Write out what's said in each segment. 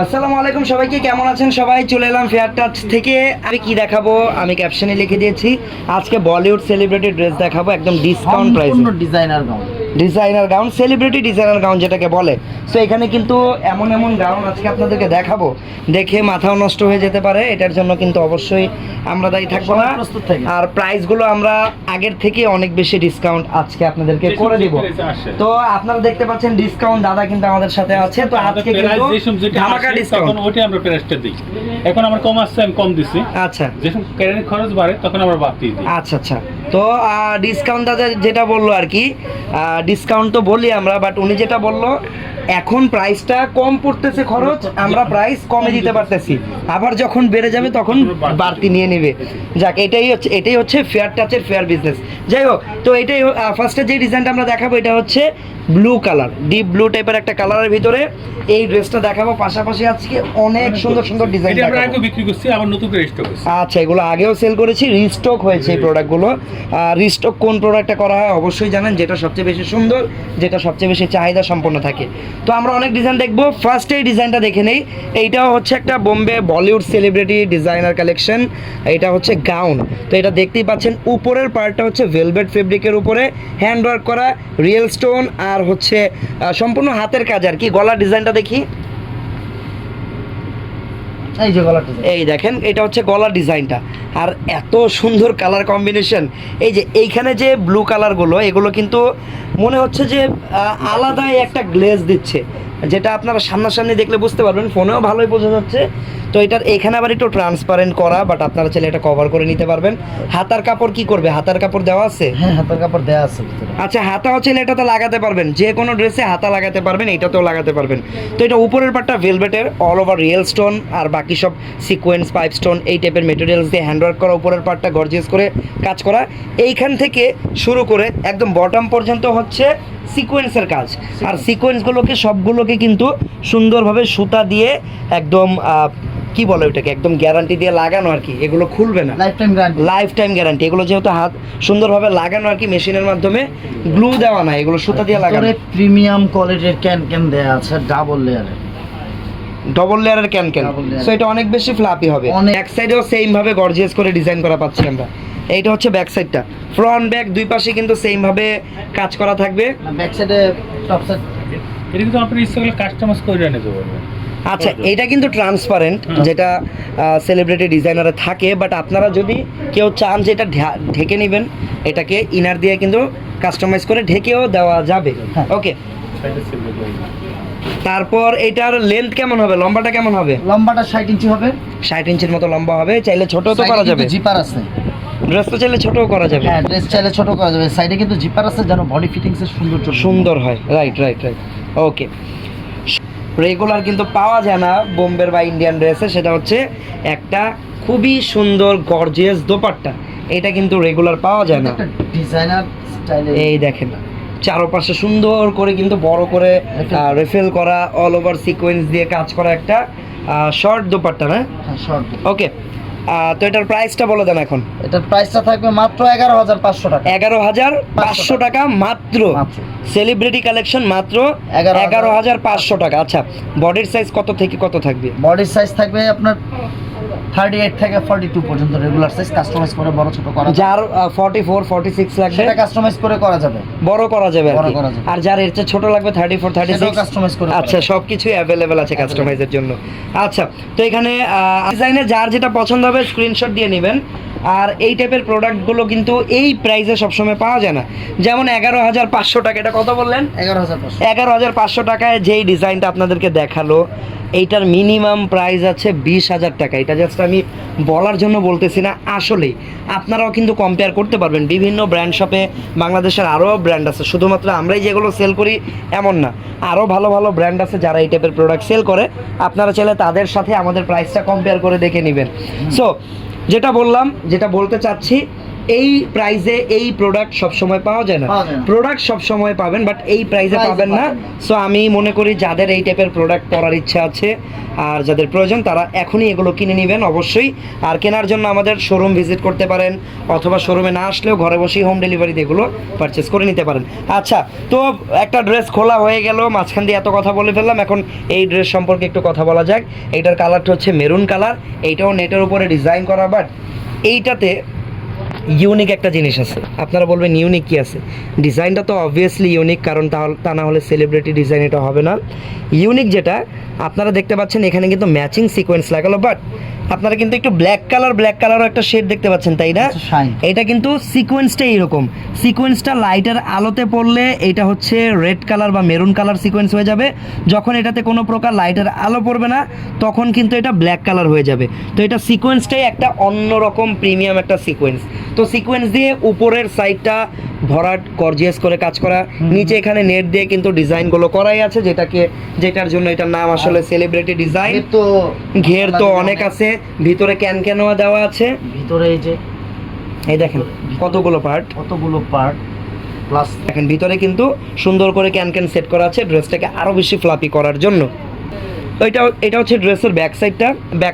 আসসালামু আলাইকুম সবাইকে, কেমন আছেন সবাই? চলে এলাম ফেয়ার টাচ থেকে। আমি কি দেখাবো, আমি ক্যাপশনে লিখে দিয়েছি আজকে বলিউড সেলিব্রিটি ড্রেস দেখাবো একদম ডিসকাউন্ট প্রাইসে। Designer gown, celebrity designer gown যেটাকে বলে। সো এখানে কিন্তু এমন এমন গাউন আজকে আপনাদেরকে দেখাবো, দেখে মাথাও নষ্ট হয়ে যেতে পারে। এটার জন্য কিন্তু অবশ্যই আমরা দায়ী থাকবো না। আর প্রাইসগুলো আমরা আগের থেকে অনেক বেশি ডিসকাউন্ট আজকে আপনাদেরকে করে দিব। তো আপনারা দেখতে পাচ্ছেন ডিসকাউন্ট দাদা কিন্তু আমাদের সাথে আছে। তো আজকে কিন্তু ধামাকা ডিসকাউন্ট, ওইটা আমরা প্রাইসটা দিই। এখন আমার কম আসছে, আমি কম দিছি। আচ্ছা, যখন কেরানি খরচ বাড়ে তখন আমরা বাড়তি দিই। আচ্ছা আচ্ছা। তো ডিসকাউন্ট দাদা যেটা বললো আর কি, ডিসকাউন্ট তো বলি আমরা, বাট উনি যেটা বললো এখন প্রাইসটা কম পড়তেছে, খরচ আমরা প্রাইস কমে দিতে পারতেছি, আবার যখন বেড়ে যাবে তখন বাড়তি নিয়ে নেবে। যাক, এটাই হচ্ছে ফেয়ার টাচের ফেয়ার বিজনেস। যাই হোক, তো এটাই ফার্স্টে যে ডিজাইনটা আমরা দেখাবো এটা হচ্ছে ব্লু কালার, ডিপ ব্লু টাইপের একটা কালারের ভিতরে এই ড্রেসটা দেখাবো। পাশাপাশি আজকে অনেক সুন্দর সুন্দর ডিজাইন আমরা আগে বিক্রি করছি, আবার নতুন করে স্টক করছি। আচ্ছা, এগুলো আগেও সেল করেছি, রিস্টক হয়েছে এই প্রোডাক্টগুলো। রিস্টক কোন প্রোডাক্টটা করা হয় অবশ্যই জানেন, যেটা সবচেয়ে বেশি সুন্দর, যেটা সবচেয়ে বেশি চাহিদা সম্পন্ন থাকে। তো আমরা অনেক ডিজাইন দেখবো। ফার্স্টে এই ডিজাইনটা দেখে নেই। এইটাও হচ্ছে একটা Bombay Bollywood celebrity designer collection. এটা হচ্ছে গাউন। তো এটা দেখতেই পাচ্ছেন, উপরের পার্টটা হচ্ছে ভেলভেট ফেব্রিকের উপরে হ্যান্ড ওয়ার্ক করা, রিয়েল স্টোন, আর হচ্ছে সম্পূর্ণ হাতের কাজ আর কি। গলার ডিজাইনটা দেখি, এই যে গলার ডিজাইন, এই দেখেন এটা হচ্ছে গলার ডিজাইনটা। আর এত সুন্দর কালার কম্বিনেশন, এই যে এইখানে যে ব্লু কালারগুলো, এগুলো কিন্তু মনে হচ্ছে যে আলাদাই একটা গ্লেজ দিচ্ছে, যেটা আপনারা সামনাসামনি দেখলে বুঝতে পারবেন, ফোনেও ভালোই বোঝা যাচ্ছে। তো এটার এখানে আবার একটু ট্রান্সপারেন্ট করা, বাট আপনারা চাইলে এটা কভার করে নিতে পারবেন। হাতার কাপড় কি করবে, হাতার কাপড় দেওয়া আছে? হ্যাঁ, হাতার কাপড় দেওয়া আছে। আচ্ছা, হাতাও চাইলে এটাতে লাগাতে পারবেন, যে কোনো ড্রেসে হাতা লাগাতে পারবেন, এটাতেও লাগাতে পারবেন। তো এটা উপরের পার্টটা ভেলভেটের, অল ওভার রিয়েল স্টোন, আর বাকি সব সিকোয়েন্স, পাইপ স্টোন, এই টাইপের মেটেরিয়ালস দিয়ে হ্যান্ডওয়ার্ক করা, উপরের পার্টটা গর্জিয়াস করে কাজ করা। এইখান থেকে শুরু করে একদম বটম পর্যন্ত হচ্ছে সিকোয়েন্সের কাজ। আর সিকোয়েন্সগুলোকে সবগুলোকে কিন্তু সুন্দরভাবে সুতা দিয়ে একদম কি বলে ওটাকে, একদম গ্যারান্টি দিয়ে লাগানো আর কি, এগুলো খুলবে না, লাইফ টাইম গ্যারান্টি। এগুলো যেহেতু হাত সুন্দরভাবে লাগানো আর কি, মেশিনের মাধ্যমে, গ্লু দেওয়া না, এগুলো সুতা দিয়ে লাগানো। প্রিমিয়াম কোয়ালিটির ক্যান দেয়া আছে, ডাবল লেয়ারের ক্যান। সো এটা অনেক বেশি ফ্লাপি হবে। এক সাইডেও সেম ভাবে গর্জিয়াস করে ডিজাইন করা পাচ্ছি আমরা। এইটা হচ্ছে ব্যাক সাইডটা, ফ্রন্ট ব্যাক দুই পাশে কিন্তু সেম ভাবে কাজ করা থাকবে। ব্যাক সাইডে টপ সাইড এটা কিন্তু আপনি ইচ্ছা করলে কাস্টমাইজ করে নিতে পারবেন। আচ্ছা, এটা কিন্তু ট্রান্সপারেন্ট, যেটা সেলিব্রিটি ডিজাইনারে থাকে, বাট আপনারা যদি কেউ চান যে এটা ঢেকে নেবেন, এটাকে ইনার দিয়ে কিন্তু কাস্টমাইজ করে ঢেকেও দেওয়া যাবে। ওকে, তারপর এটার লেন্থ কেমন হবে, লম্বাটা কেমন হবে? লম্বাটা 60 ইঞ্চি হবে। 60 ইঞ্চির মতো লম্বা হবে। চাইলে ছোট তো করা যাবে, জিপার আছে। ড্রেস তো চাইলে ছোটও করা যাবে। হ্যাঁ, ড্রেস চাইলে ছোট করা যাবে। সাইডে কিন্তু জিপার আছে, যেন বডি ফিটিংস এর সুন্দর হয়। রাইট। ওকে, রেগুলার কিন্তু পাওয়া যায় না বোম্বের বা ইন্ডিয়ান ড্রেসে, সেটা হচ্ছে একটা খুবই সুন্দর গর্জিয়াস দোপাট্টা। এটা কিন্তু রেগুলার পাওয়া যায় না, ডিজাইনার স্টাইলে। এই দেখেন চারপাশে সুন্দর করে কিন্তু বড় করে রেফেল করা, অল ওভার সিকোয়েন্স দিয়ে কাজ করা একটা শর্ট দোপাট্টা, না? হ্যাঁ, শর্ট। ওকে, তো এটার প্রাইসটা বলে দেন এখন। এটার প্রাইসটা থাকবে মাত্র 11,500 টাকা। 11,500 টাকা মাত্র। সেলিব্রিটি কালেকশন মাত্র 11,500 টাকা। আচ্ছা, বডির সাইজ কত থেকে কত থাকবে? বডির সাইজ থাকবে আপনার 38 থেকে 42 পর্যন্ত রেগুলার সাইজ, কাস্টমাইজ করে বড় ছোট করা যাবে। যার 44 46 লাগবে সেটা কাস্টমাইজ করে করা যাবে, বড় করা যাবে বড় করা যাবে। আর যার এর চেয়ে ছোট লাগবে 34 36 কাস্টমাইজ করে। আচ্ছা, সবকিছু অ্যাভেলেবেল আছে কাস্টমাইজের জন্য। আচ্ছা, তো এখানে ডিজাইনে যার যেটা পছন্দ হবে স্ক্রিনশট দিয়ে নেবেন। আর এই টাইপের প্রোডাক্টগুলো কিন্তু এই প্রাইসে সবসময় পাওয়া যায় না। যেমন 11,500 টাকা, এটা কত বললেন? 11,500 টাকায় যেই ডিজাইনটা আপনাদেরকে দেখালো, এইটার মিনিমাম প্রাইস আছে 20,000 টাকা। এটা জাস্ট আমি বলার জন্য বলতেছি না, আসলেই আপনারাও কিন্তু কম্পেয়ার করতে পারবেন। বিভিন্ন ব্র্যান্ড শপে বাংলাদেশের আরও ব্র্যান্ড আছে, শুধুমাত্র আমরাই যেগুলো সেল করি এমন না, আরও ভালো ভালো ব্র্যান্ড আছে যারা এই টাইপের প্রোডাক্ট সেল করে। আপনারা চাইলে তাদের সাথে আমাদের প্রাইসটা কম্পেয়ার করে দেখে নেবেন। সো যেটা বললাম, যেটা বলতে চাচ্ছি, এই প্রাইসে এই প্রোডাক্ট সবসময় পাওয়া যায় না। পাওয়া যায় না। প্রোডাক্ট সবসময় পাবেন, বাট এই প্রাইসে Price-এ পাবেন না। পাবেন না। সো আমি মনে করি যাদের এই টাইপের প্রোডাক্ট পরার ইচ্ছা আছে আর যাদের প্রয়োজন তারা এখনই এগুলো কিনে নেবেন অবশ্যই। আর কেনার জন্য আমাদের শোরুম ভিজিট করতে পারেন, অথবা শোরুমে না আসলেও ঘরে বসেই হোম ডেলিভারিতে এগুলো পারচেস করে নিতে পারেন। আচ্ছা, তো একটা ড্রেস খোলা হয়ে গেল, মাঝখান দিয়ে এত কথা বলে ফেললাম, এখন এই ড্রেস সম্পর্কে একটু কথা বলা যাক। এইটার কালারটা হচ্ছে মেরুন কালার, এইটাও নেটের উপরে ডিজাইন করা, বাট এইটাতে ইউনিক একটা জিনিস আছে। আপনারা বলবেন ইউনিক কি আছে? ডিজাইনটা তো অবভিয়াসলি ইউনিক, কারণ তা না হলে সেলিব্রিটি ডিজাইন এটা হবে না। ইউনিক যেটা আপনারা দেখতে পাচ্ছেন, এখানে কিন্তু ম্যাচিং সিকোয়েন্স লাগালো, বাট আপনারা কিন্তু একটু ব্ল্যাক কালারও একটা শেড দেখতে পাচ্ছেন, তাই না? শাইন। এটা কিন্তু সিকোয়েন্সটা এইরকম, সিকোয়েন্সটা লাইটের আলোতে পড়লে এটা হচ্ছে রেড কালার বা মেরুন কালার সিকোয়েন্স হয়ে যাবে। যখন এটাতে কোনো প্রকার লাইটের আলো পড়বে না তখন কিন্তু এটা ব্ল্যাক কালার হয়ে যাবে। তো এটা সিকোয়েন্সটাই একটা অন্যরকম প্রিমিয়াম একটা সিকোয়েন্স। তো সিকোয়েন্স দিয়ে উপরের সাইডটা ভরাট গর্জিয়াস করে কাজ করা, নিচে এখানে নেট দিয়ে কিন্তু ডিজাইনগুলো করাই আছে, যেটার জন্য এটার নাম আসলে সেলিব্রিটি ডিজাইন। এর তো ঘের তো অনেক আছে, ভিতরে ক্যানও দেওয়া আছে। ভিতরে এই যে এই দেখেন কতগুলো পার্ট, কতগুলো পার্ট, প্লাস দেখেন ভিতরে কিন্তু সুন্দর করে ক্যান সেট করা আছে ড্রেসটাকে আরো বেশি ফ্লাপি করার জন্য। তো এটা হচ্ছে ড্রেসের ব্যাক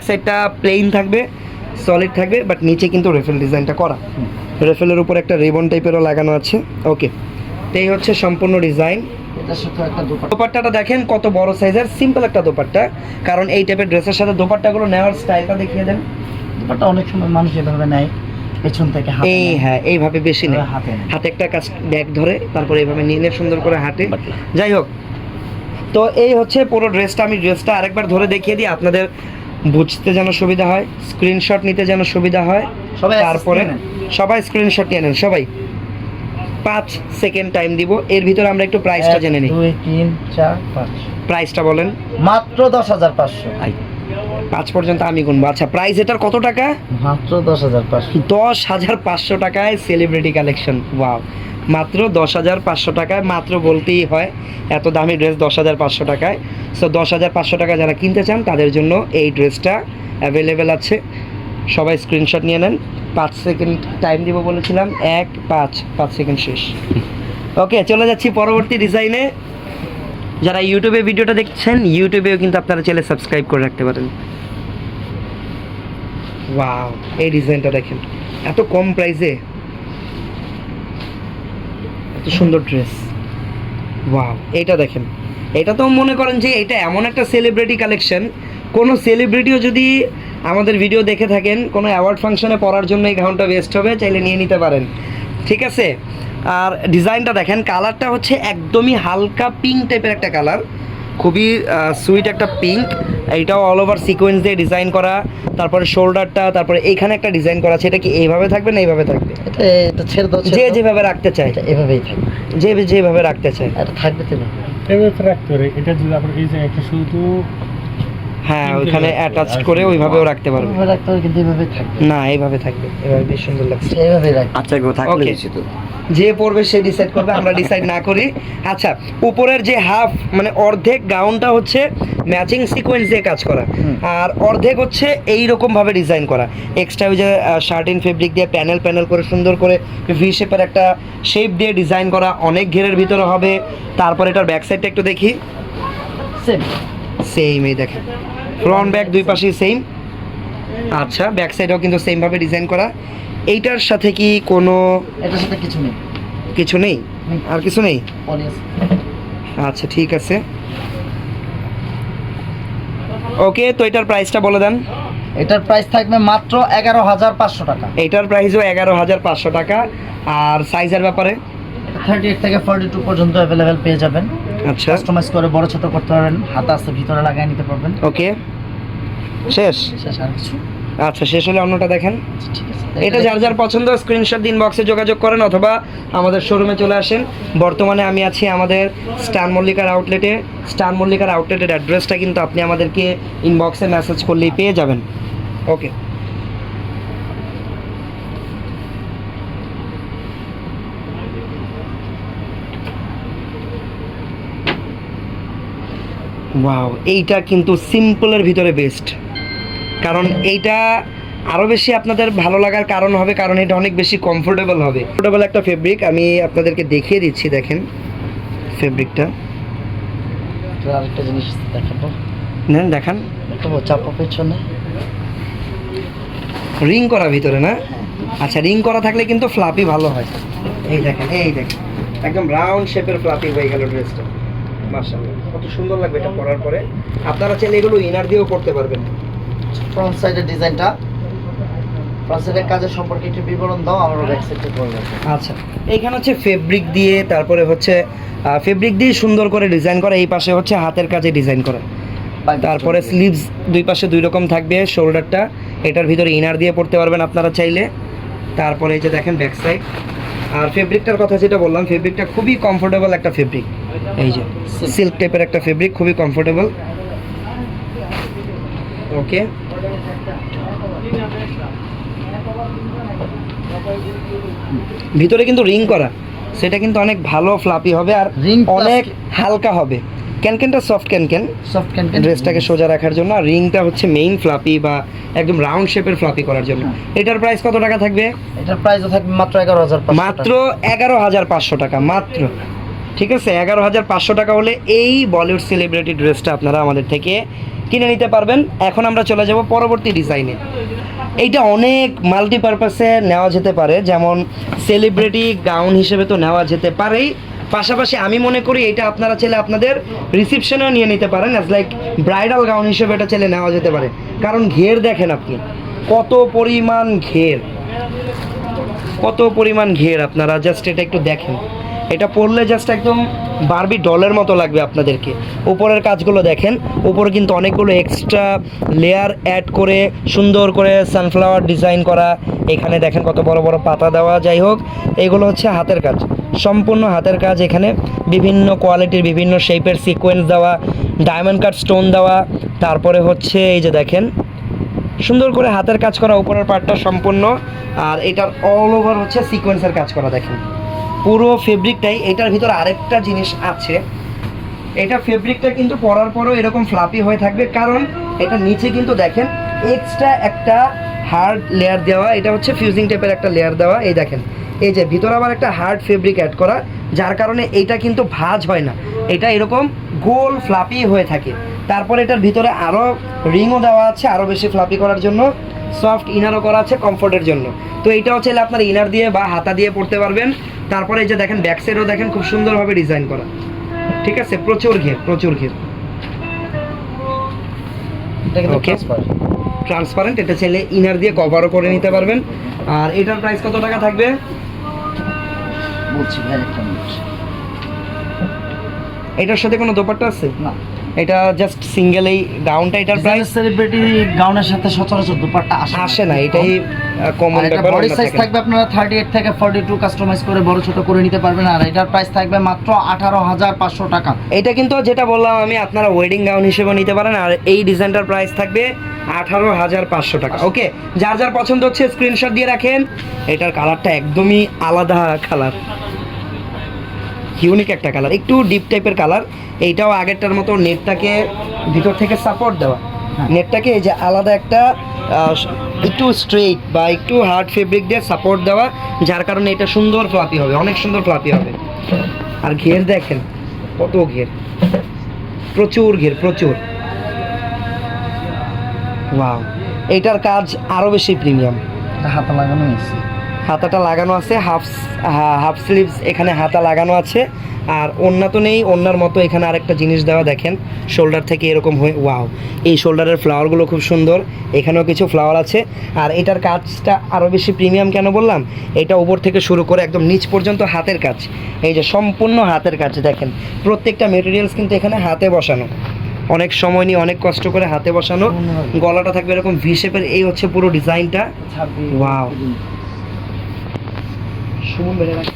সাইডটা প্লেন থাকবে, সলিড থাকবে, বাট নিচে কিন্তু রেফেল ডিজাইনটা করা। রেফেলের উপর একটা রিবন টাইপেরও লাগানো আছে। ওকে, তো এই হচ্ছে সম্পূর্ণ ডিজাইন। এটার সাথে একটা দুপাট্টা। দোপাট্টাটা দেখেন কত বড় সাইজের, সিম্পল একটা দোপাট্টা, কারণ এই টাইপের ড্রেসের সাথে দোপাট্টাগুলো নেওয়ার স্টাইলটা দেখিয়ে দেন। দুপাট্টা অনেক সময় মানুষ এভাবে নেয়, পেছন থেকে হাতে এই নেয়। হ্যাঁ, এইভাবে বেশি নেই, হাতে নেয়। হাতে একটা ব্যাগ ধরে তারপরে এইভাবে নিয়ে সুন্দর করে হাঁটে। যাই হোক, তো এই হচ্ছে পুরো ড্রেসটা। আমি ড্রেসটা আরেকবার ধরে দেখিয়ে দিই আপনাদের বুঝতে যেন সুবিধা হয়, স্ক্রিনশট নিতে যেন সুবিধা হয়। সবাই তারপরে সবাই স্ক্রিনশট নিয়ে নেন, সবাই 5 সেকেন্ড টাইম দিব। এর ভিতরে আমরা একটু প্রাইসটা জেনে নিই। 2 3 4 5 প্রাইসটা বলেন। মাত্র 10,500। 5 পর্যন্ত আমি গুনবো। আচ্ছা, প্রাইস এটার কত টাকা? মাত্র 10,500। 10,500 টাকায় সেলিব্রিটি কালেকশন। ওয়াও, মাত্র 10,500 টাকায়, মাত্র বলতেই হয়, এত দামি ড্রেস 10,500 টাকায়। সো 10,500 টাকা যারা কিনতে চান তাদের জন্য এই ড্রেসটা অ্যাভেলেবেল আছে। সবাই স্ক্রিনশট নিয়ে নেন। 5 সেকেন্ড টাইম দিব বলেছিলাম, 1 5 সেকেন্ড শেষ। ওকে, চলে যাচ্ছি পরবর্তী ডিজাইনে। যারা ইউটিউবে ভিডিওটা দেখছেন, ইউটিউবেও কিন্তু আপনারা চাইলে সাবস্ক্রাইব করে রাখতে পারেন। ওয়াও, এই ডিজাইনটা দেখেন, এত কম প্রাইসে এত সুন্দর ড্রেস। ওয়াও, এইটা দেখেন, এটা তো মনে করেন যে এটা এমন একটা সেলিব্রিটি কালেকশন, কোনো সেলিব্রিটিও যদি আমাদের ভিডিও দেখে থাকেন, কোনো অ্যাওয়ার্ড ফাংশনে পরার জন্য এই গাউনটা বেস্ট হবে, চাইলে নিয়ে নিতে পারেন। ঠিক আছে, আর ডিজাইনটা দেখেন, কালারটা হচ্ছে একদমই হালকা পিঙ্ক টাইপের একটা কালার, খুবই সুইট একটা পিঙ্ক। এইটাও অল ওভার সিকোয়েন্স দিয়ে ডিজাইন করা, তারপরে শোল্ডারটা, তারপরে এইখানে একটা ডিজাইন করা আছে। এটা কি এইভাবে থাকবে না এইভাবে থাকবে? এটা ছেড়ে দাও, যে যেভাবে রাখতে চায়, এটা এভাবেই থাকবে। যেভাবে রাখতে চায়। এটা থাকবে তো না। এভাবে রাখতে পারে। এটা যদি আপনার এই যে একটা শুধু হ্যাঁ, কিন্তু ওইখানে রাখতে অ্যাটাচ পারবে। করে ওইভাবেও রাখতে পারবে। এভাবে রাখতে হবে, কিন্তু এভাবেই থাকবে। না, এইভাবে থাকবে, এভাবে বেশ সুন্দর লাগছে। এভাবেই রাখবে। আচ্ছা গো থাকলে Okay. বেশি তো যে পড়বে সে ডিসাইড করবে, আমরা ডিসাইড না করি। আচ্ছা, উপরের যে হাফ মানে অর্ধেক গাউনটা হচ্ছে ম্যাচিং সিকোয়েন্স দিয়ে কাজ করা, আর অর্ধেক হচ্ছে এই রকম ভাবে ডিজাইন করা। এক্সট্রা ওই যে শার্টিন ফেব্রিক দিয়ে প্যানেল করে সুন্দর করে ভি শেপের একটা শেপ দিয়ে ডিজাইন করা, অনেক ঘেরের ভিতরে হবে। তারপর এটার ব্যাক সাইডটা একটু দেখি, সেম এই দেখেন, ফ্রন্ট ব্যাক দুই পাশেই সেম। আচ্ছা, ব্যাক সাইডেও কিন্তু সেম ভাবে ডিজাইন করা। এইটার সাথে কি কোনো এটার সাথে কিছু নেই, কিছু নেই? আর কিছু নেই? পলি আছে। আচ্ছা, ঠিক আছে। ওকে, তো এটার প্রাইসটা বলে দেন। এটার প্রাইস থাকবে মাত্র 11,500 টাকা। এটার প্রাইসও 11,500 টাকা। আর সাইজের ব্যাপারে? 38 থেকে 42 পর্যন্ত অ্যাভেলেবেল পেয়ে যাবেন। আচ্ছা, কাস্টমাইজ করে বড় ছোট করতে পারবেন, হাতা আছে ভিতরে লাগিয়ে নিতে পারবেন। ওকে, শেষ? শেষ আর কিছু? আচ্ছা, শেষ হলে অন্যটা দেখেন। ঠিক আছে। এটা যার যার পছন্দ স্ক্রিনশট দিন, বক্সে যোগাযোগ করেন অথবা আমাদের শোরুমে চলে আসেন। বর্তমানে আমি আছি আমাদের স্টার মল্লিকার আউটলেটে। স্টার মল্লিকার আউটলেটের অ্যাড্রেসটা কিন্তু আপনি আমাদেরকে ইনবক্সে মেসেজ করলেই পেয়ে যাবেন। ওকে, ওয়াও, এইটা কিন্তু সিম্পলের ভিতরে বেস্ট, কারণ এইটা আরও বেশি আপনাদের ভালো লাগার কারণ হবে, কারণ এটা অনেক বেশি কমফোর্টেবল হবে। কমফোর্টেবল একটা ফেব্রিক, আমি আপনাদেরকে দেখিয়ে দিচ্ছি, দেখেন ফেব্রিকটা। আরেকটা জিনিস দেখাবো, নেন দেখান। দেখাবো চাপা পেছনে রিং করা ভিতরে না? আচ্ছা, রিং করা থাকলে কিন্তু ফ্লাপি ভালো হয়। এই দেখেন, এই দেখেন, একদম রাউন্ড শেপের ফ্লাপি হয়ে গেল ড্রেসটা। মাশাআল্লাহ, কত সুন্দর লাগবে এটা পরার পরে। আপনারা চাইলে এগুলো ইনার দিয়েও করতে পারবেন। ফ্রন্ট সাইডের ডিজাইনটা, ফ্রন্ট সাইডের কাজের সম্পর্কে একটু বিবরণ দাও, আমরা ব্যাক সাইডে বলবো। আচ্ছা, এইখানে হচ্ছে ফেব্রিক দিয়ে, তারপরে হচ্ছে ফেব্রিক দিয়ে সুন্দর করে ডিজাইন করা, এই পাশে হচ্ছে হাতের কাজে ডিজাইন করা, তারপরে স্লিভস দুই পাশে দুই রকম থাকবে, শোল্ডারটা এটার ভিতরে ইনার দিয়ে পড়তে পারবেন আপনারা চাইলে। তারপরে এই যে দেখেন ব্যাক সাইড। আর ফেব্রিকটার কথা যেটা বললাম, ফেব্রিকটা খুবই কমফোর্টেবল একটা ফেব্রিক, এই যে সিল্ক টাইপের একটা ফেব্রিক, খুবই কমফোর্টেবল। ওকে, ভিতরে কিন্তু রিং করা, সেটা কিন্তু অনেক ভালো ফ্লাপি হবে আর রিং অনেক হালকা হবে। ক্যানক্যানটা সফট ক্যানক্যান, সফট ক্যানক্যান, ড্রেসটাকে সোজা রাখার জন্য। আর রিংটা হচ্ছে মেইন ফ্লাপি বা একদম রাউন্ড শেপের ফ্লাপি করার জন্য। এটার প্রাইস কত টাকা থাকবে? এটার প্রাইসও থাকবে মাত্র 11,500, মাত্র 11,500 টাকা মাত্র। ঠিক আছে, 11,500 টাকা হলে এই বলিউড সেলিব্রিটি ড্রেসটা আপনারা আমাদের থেকে কিনে নিতে পারবেন। এখন আমরা চলে যাব পরবর্তী ডিজাইনে। এইটা অনেক মাল্টিপারপাসে নেওয়া যেতে পারে, যেমন সেলিব্রিটি গাউন হিসেবে তো নেওয়া যেতে পারেই, পাশাপাশি আমি মনে করি এটা আপনারা চাইলে আপনাদের রিসেপশনেও নিয়ে নিতে পারেন, অ্যাজ লাইক ব্রাইডাল গাউন হিসেবে এটা চাইলে নেওয়া যেতে পারে। কারণ ঘের দেখেন আপনি, কত পরিমাণ ঘের, কত পরিমাণ ঘের, আপনারা জাস্ট এটা একটু দেখেন। এটা পরলে জাস্ট একদম বারবি ডলের মতো লাগবে আপনাদেরকে। উপরের কাজগুলো দেখেন, উপরে কিন্তু অনেকগুলো এক্সট্রা লেয়ার অ্যাড করে সুন্দর করে সানফ্লাওয়ার ডিজাইন করা। এখানে দেখেন কত বড় বড় পাতা দেওয়া। যাই হোক, এগুলো হচ্ছে হাতের কাজ, সম্পূর্ণ হাতের কাজ। এখানে বিভিন্ন কোয়ালিটির বিভিন্ন শেপের সিকোয়েন্স দেওয়া, ডায়মন্ড কাট স্টোন দেওয়া, তারপরে হচ্ছে এই যে দেখেন সুন্দর করে হাতের কাজ করা উপরের পার্টটা সম্পূর্ণ। আর এটার অল ওভার হচ্ছে সিকোয়েন্সের কাজ করা, দেখেন পুরো ফেব্রিকটাই। এটার ভিতরে আরেকটা জিনিস আছে, এটা ফেব্রিকটা কিন্তু পরার পরও এরকম ফ্লাপি হয়ে থাকবে, কারণ এটা নিচে কিন্তু দেখেন এক্সট্রা একটা হার্ড লেয়ার দেওয়া, এটা হচ্ছে ফিউজিং টাইপের একটা লেয়ার দেওয়া। এই দেখেন, এই যে ভিতরে আবার একটা হার্ড ফেব্রিক অ্যাড করা, যার কারণে এইটা কিন্তু ভাঁজ হয় না, এটা এরকম গোল ফ্লাপি হয়ে থাকে। তারপর এটার ভিতরে আরও রিংও দেওয়া আছে আরও বেশি ফ্লাপি করার জন্য, সফট ইনারও করা আছে কমফোর্টের জন্য। তো এইটাও চাইলে আপনার ইনার দিয়ে বা হাতা দিয়ে পরতে পারবেন। তারপরে এই যে দেখেন ব্যাক সাইডও দেখেন খুব সুন্দরভাবে ডিজাইন করা, ঠিক আছে, প্রচুর ঘের, প্রচুর ঘের। ওকে, ট্রান্সপারেন্ট, এটা চাইলে ইনার দিয়ে কভারও করে নিতে পারবেন। আর এটার প্রাইস কত টাকা থাকবে বলছি ভাই, একটা মিনিট। এটার সাথে কোনো দোপাট্টা আছে না, এটা জাস্ট সিঙ্গেল এই গাউনটা। এটার প্রাইস সেলিব্রিটি গাউনের সাথে সচরাচর দুপাট্টা আসে না, এটাই কমন ব্যাপার। বডি সাইজ থাকবে আপনারা 38 থেকে 42 কাস্টমাইজ করে বড় ছোট করে নিতে পারবেন। আর এটার প্রাইস থাকবে মাত্র 18,500 টাকা। এটা কিন্তু যেটা বললাম আমি, আপনারা ওয়েডিং গাউন হিসেবে নিতে পারেন। আর এই ডিজাইনটার প্রাইস থাকবে 18,500 টাকা। ওকে, যার যার পছন্দ হচ্ছে স্ক্রিনশট দিয়ে রাখেন। এটার কালারটা একদমই আলাদা কালার, ইউনিক একটা কালার, একটু ডিপ টাইপের কালার। এইটাও আগেরটার মতো নেটটাকে ভিতর থেকে সাপোর্ট দেওয়া, নেটটাকে এই যে আলাদা একটা একটু স্ট্রেইট বা একটু হার্ড ফেব্রিক দিয়ে সাপোর্ট দেওয়া, যার কারণে এটা সুন্দর ফ্লাপি হবে, অনেক সুন্দর ফ্লাপি হবে। আর ঘের দেখেন কত ঘের, প্রচুর ঘের, প্রচুর। ওয়াও, এইটার কাজ আরও বেশি প্রিমিয়াম। হাতা লাগানো আছে, হাতাটা লাগানো আছে, হাফ স্লিভস এখানে হাতা লাগানো আছে। আর ওড়না তো নেই, ওড়নার মতো এখানে আরেকটা জিনিস দেওয়া, দেখেন শোল্ডার থেকে এরকম হয়ে। ওয়াও, এই শোল্ডারের ফ্লাওয়ারগুলো খুব সুন্দর, এখানেও কিছু ফ্লাওয়ার আছে। আর এটার কাজটা আরও বেশি প্রিমিয়াম কেন বললাম, এটা উপর থেকে শুরু করে একদম নিচ পর্যন্ত হাতের কাজ, এই যে সম্পূর্ণ হাতের কাজ। দেখেন প্রত্যেকটা মেটেরিয়ালস কিন্তু এখানে হাতে বসানো, অনেক সময় নিয়ে অনেক কষ্ট করে হাতে বসানো। গলাটা থাকবে এরকম ভি শেপের, এই হচ্ছে পুরো ডিজাইনটা। ওয়াও, সুমন বেড়ে রাখ।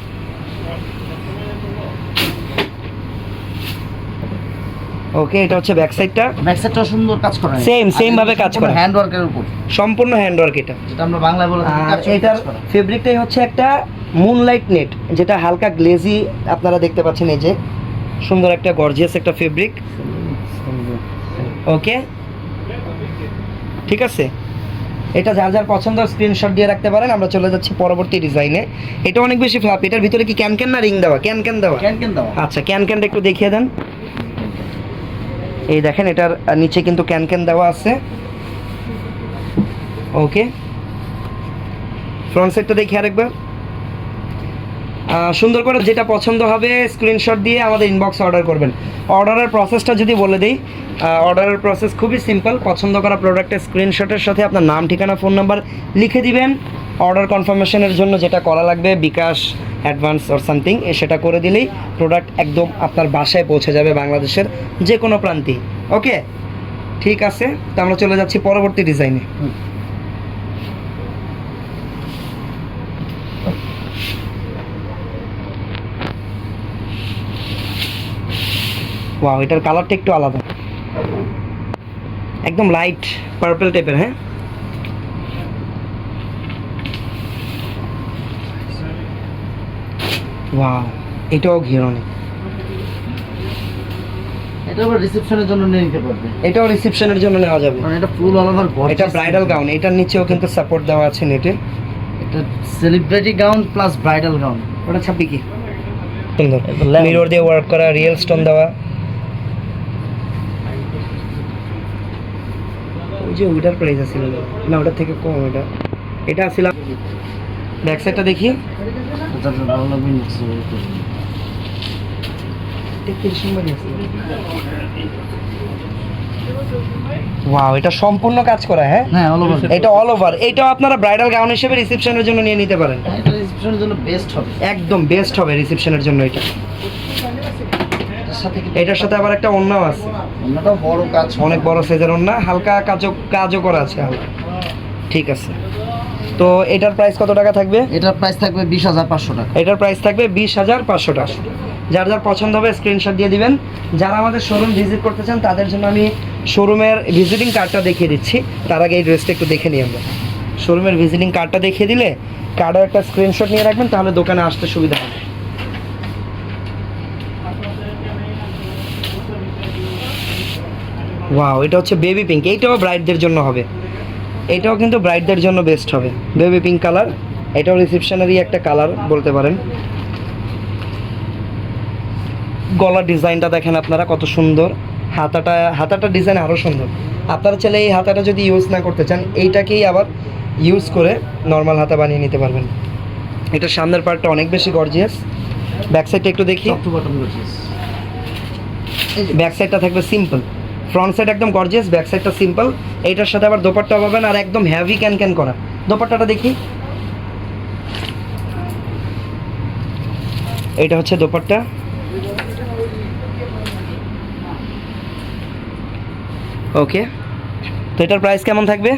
ওকে, এটা হচ্ছে ব্যাক সাইডটা, ব্যাক সাইডটা সুন্দর কাজ করা, সেম ভাবে কাজ করা, হ্যান্ড ওয়ার্কের উপর, সম্পূর্ণ হ্যান্ড ওয়ার্ক এটা, যেটা আমরা বাংলায় বলে থাকি। আর এটার ফেব্রিকটাই হচ্ছে একটা মুনলাইট নেট, যেটা হালকা গ্লেজি আপনারা দেখতে পাচ্ছেন। এই যে সুন্দর একটা গর্জিয়াস একটা ফেব্রিক। ওকে, ঠিক আছে। এটা যার যার পছন্দ স্ক্রিনশট দিয়ে রাখতে পারেন। আমরা চলে যাচ্ছি পরবর্তী ডিজাইনে। এটা অনেক বেশি ফ্লাপ। এটার ভিতরে কি ক্যান না রিং দেওয়া? ক্যান দেওয়া। ক্যান দাও। আচ্ছা ক্যানটা একটু দেখিয়ে দেন। এই দেখেন এটার নিচে কিন্তু ক্যান দেওয়া আছে। ওকে, ফ্রন্ট সাইডটা দেখি আরেকবার। সুন্দর করে যেটা পছন্দ হবে স্ক্রিনশট দিয়ে আমাদের ইনবক্সে অর্ডার করবেন। অর্ডারের প্রসেসটা যদি বলে দিই, অর্ডারের প্রসেস খুবই সিম্পল। পছন্দ করা প্রোডাক্টের স্ক্রিনশটের সাথে আপনার নাম, ঠিকানা, ফোন নাম্বার লিখে দিবেন। অর্ডার কনফার্মেশনের জন্য যেটা করা লাগবে, বিকাশ, অ্যাডভান্স অর সামথিং, সেটা করে দিলেই প্রোডাক্ট একদম আপনার বাসায় পৌঁছে যাবে বাংলাদেশের যে কোনো প্রান্তে। ওকে, ঠিক আছে, তো আমরা চলে যাচ্ছি পরবর্তী ডিজাইনে। ওয়াও, এটার কালারটা একটু আলাদা, একদম লাইট পার্পল টাইপের। হ্যাঁ, ওয়াও, এটাও ঘিরণে। এটা আবার রিসেপশনের জন্য নিয়ে নিতে পারবে। এটাও রিসেপশনের জন্য নেওয়া যাবে। কারণ এটা ফুল অল ওভার গর্জিয়াস। এটা ব্রাইডাল গাউন। এটার নিচেও কিন্তু সাপোর্ট দেওয়া আছে নেটে। এটা celebrity gown plus bridal gown. ওটা ছাপি কি সুন্দর, এটা lamp। মিরর দিয়ে ওয়ার্ক করা, রিয়েল স্টোন দেওয়া। ওই যে ওইটার প্রাইস আছিল না, ওটার থেকে কম। এটা ছিল। ব্যাক সাইডটা দেখি। এটা ভালো লাগবে মিক্স করে। ওয়াও, এটা সম্পূর্ণ কাজ করা। হ্যাঁ হ্যাঁ, অল ওভার। এটা অল ওভার। এটাও আপনারা ব্রাইডাল গাউন হিসেবে রিসেপশনের জন্য নিয়ে নিতে পারেন। এটা রিসেপশনের জন্য বেস্ট হবে। একদম বেস্ট হবে রিসেপশনের জন্য এটা। এটার সাথে কি এটার সাথে আবার একটা ওড়নাও আছে, অন্যটা বড় কাজ, অনেক বড় সাইজের ওড়না, হালকা কাজও করা আছে হালকা। ঠিক আছে, তো এটার প্রাইস কত টাকা থাকবে? এটার প্রাইস থাকবে 20,500 টাকা। এটার প্রাইস থাকবে 20,500 টাকা। যার যার পছন্দ হবে স্ক্রিনশট দিয়ে দিবেন। যারা আমাদের শোরুম ভিজিট করতে চান তাদের জন্য আমি শোরুমের ভিজিটিং কার্ডটা দেখিয়ে দিচ্ছি। তার আগে এই ড্রেসটা একটু দেখে নিই আমরা। শোরুমের ভিজিটিং কার্ডটা দেখিয়ে দিলে কার্ডের একটা স্ক্রিনশট নিয়ে রাখবেন, তাহলে দোকানে আসতে সুবিধা হবে। ওয়াও, এটা হচ্ছে বেবি পিঙ্ক। এইটাও ব্রাইডদের জন্য হবে। এটাও কিন্তু ব্রাইডদের জন্য বেস্ট হবে, বেবি পিঙ্ক কালার। এটাও রিসেপশনেরই একটা কালার বলতে পারেন। গলার ডিজাইনটা দেখেন আপনারা কত সুন্দর। হাতাটা ডিজাইন আরও সুন্দর। আপনারা চাইলে এই হাতাটা যদি ইউজ না করতে চান, এইটাকেই আবার ইউজ করে নর্মাল হাতা বানিয়ে নিতে পারবেন। এটার সামনের পার্টটা অনেক বেশি গর্জিয়াস। ব্যাক সাইডটা একটু দেখি। Top to bottom gorgeous. Back সাইডটা থাকবে সিম্পল, ফ্রন্ট সাইড একদম গর্জিয়াস, ব্যাক সাইডটা সিম্পল। এইটার সাথে আবার দোপাট্টা পাবেন আর একদম হেভি ক্যান করা। দোপাট্টাটা দেখি। এইটা হচ্ছে দোপাট্টা। ওকে, তো এটার প্রাইস কেমন থাকবে?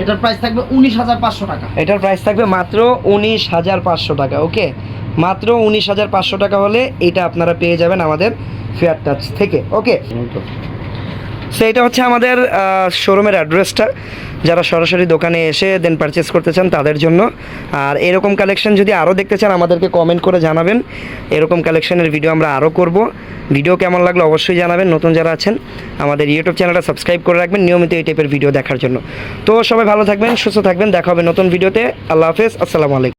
এটার প্রাইস থাকবে 19,500 টাকা। এটার প্রাইস থাকবে মাত্র 19,500 টাকা। ওকে, মাত্র 19,500 টাকা হলে এটা আপনারা পেয়ে যাবেন আমাদের ফেয়ার টাচ থেকে। ওকে, সো এটা হচ্ছে আমাদের শোরুমের অ্যাড্রেসটা। যারা সরাসরি দোকানে এসে দেন পারচেস করতে চান তাদের জন্য। আর এরকম কালেকশন যদি আরও দেখতে চান আমাদেরকে কমেন্ট করে জানাবেন। এরকম কালেকশনের ভিডিও আমরা আরও করব। ভিডিও কেমন লাগলো অবশ্যই জানাবেন। নতুন যারা আছেন আমাদের ইউটিউব চ্যানেলটা সাবস্ক্রাইব করে রাখবেন নিয়মিত এই টাইপের ভিডিও দেখার জন্য। তো সবাই ভালো থাকবেন, সুস্থ থাকবেন। দেখা হবে নতুন ভিডিওতে। আল্লাহ হাফেজ, আসসালামু আলাইকুম।